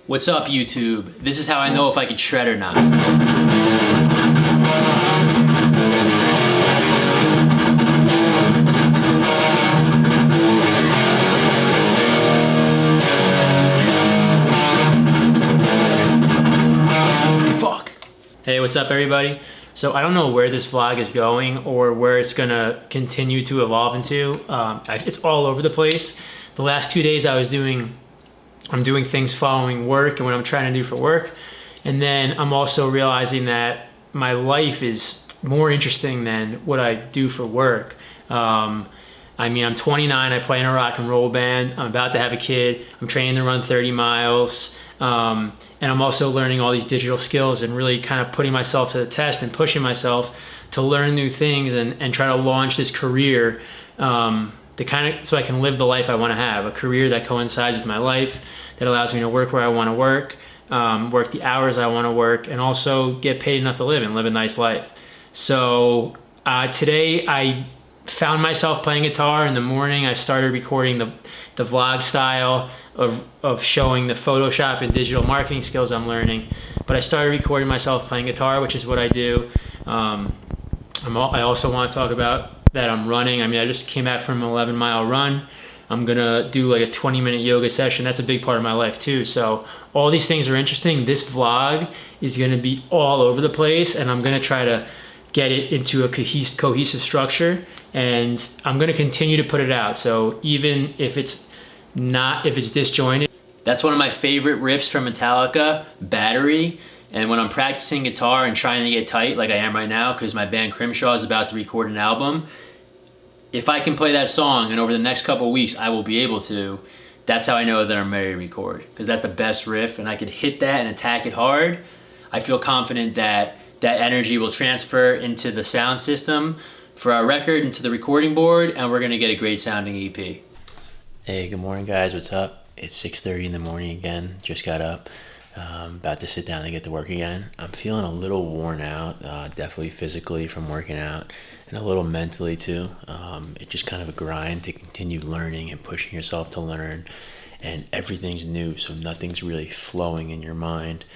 What's up, YouTube? This is how I know if I could shred or not. Fuck. Hey, what's up, everybody? So I don't know where this vlog is going or where it's gonna continue to evolve into. It's all over the place. The last 2 days I'm doing things following work and what I'm trying to do for work. And then I'm also realizing that my life is more interesting than what I do for work. I'm 29, I play in a rock and roll band. I'm about to have a kid. I'm training to run 30 miles. And I'm also learning all these digital skills and really kind of putting myself to the test and pushing myself to learn new things and try to launch this career so I can live the life I want to have, a career that coincides with my life, that allows me to work where I want to work the hours I want to work, and also get paid enough to live and live a nice life. So today I found myself playing guitar in the morning. I started recording the vlog style of showing the Photoshop and digital marketing skills I'm learning. But I started recording myself playing guitar, which is what I do. I also want to talk about that I'm running. I just came back from an 11-mile run. I'm gonna do like a 20-minute yoga session. That's a big part of my life too. So all these things are interesting. This vlog is gonna be all over the place, and I'm gonna try to get it into a cohesive structure, and I'm gonna continue to put it out. So even if it's disjointed. That's one of my favorite riffs from Metallica, Battery. And when I'm practicing guitar and trying to get tight like I am right now, because my band Crimshaw is about to record an album, if I can play that song and over the next couple of weeks I will be able to, that's how I know that I'm ready to record, because that's the best riff and I can hit that and attack it hard. I feel confident that that energy will transfer into the sound system for our record, into the recording board, and we're gonna get a great sounding EP. Hey, good morning guys, what's up? It's 6:30 in the morning again, just got up. About to sit down and get to work again. I'm feeling a little worn out, definitely physically from working out, and a little mentally too. It's just kind of a grind to continue learning and pushing yourself to learn, and everything's new, so nothing's really flowing in your mind,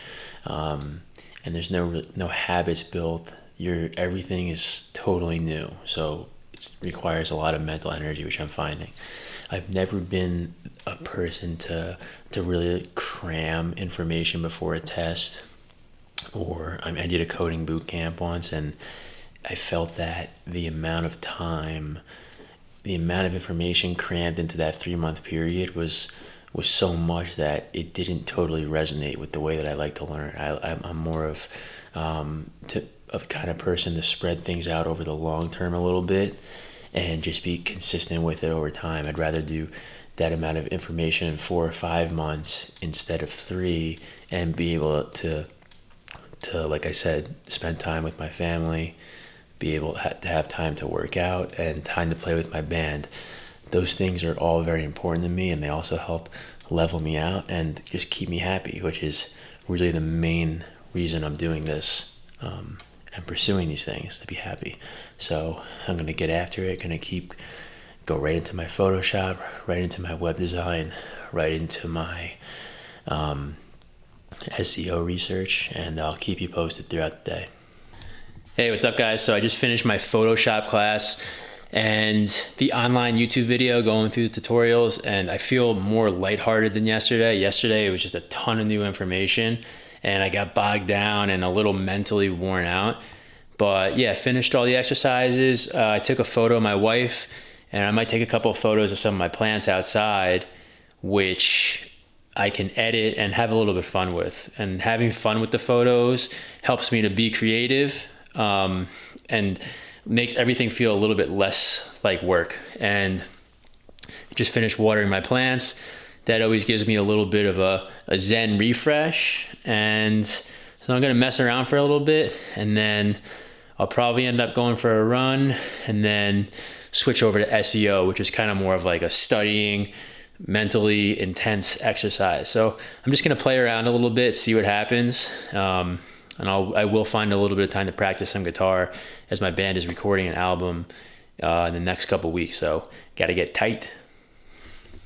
and there's no habits built. Everything is totally new, so it requires a lot of mental energy, which I'm finding. I've never been a person to really cram information before a test, or I did a coding boot camp once, and I felt that the amount of information crammed into that 3-month period was so much that it didn't totally resonate with the way that I like to learn. I'm more of kind of person to spread things out over the long term a little bit and just be consistent with it over time. I'd rather do that amount of information in 4 or 5 months instead of 3, and be able to like I said, spend time with my family, be able to have time to work out and time to play with my band. Those things are all very important to me, and they also help level me out and just keep me happy, which is really the main reason I'm doing this. And pursuing these things, to be happy. So I'm gonna get after it, go right into my Photoshop, right into my web design, right into my SEO research, and I'll keep you posted throughout the day. Hey, what's up guys? So I just finished my Photoshop class and the online YouTube video, going through the tutorials, and I feel more lighthearted than yesterday. Yesterday it was just a ton of new information, and I got bogged down and a little mentally worn out. But yeah, finished all the exercises. I took a photo of my wife, and I might take a couple of photos of some of my plants outside, which I can edit and have a little bit of fun with. And having fun with the photos helps me to be creative, and makes everything feel a little bit less like work. And just finished watering my plants. That always gives me a little bit of a zen refresh. And so I'm gonna mess around for a little bit, and then I'll probably end up going for a run, and then switch over to SEO, which is kind of more of like a studying, mentally intense exercise. So I'm just gonna play around a little bit, see what happens. And I will find a little bit of time to practice some guitar, as my band is recording an album in the next couple weeks. So gotta get tight.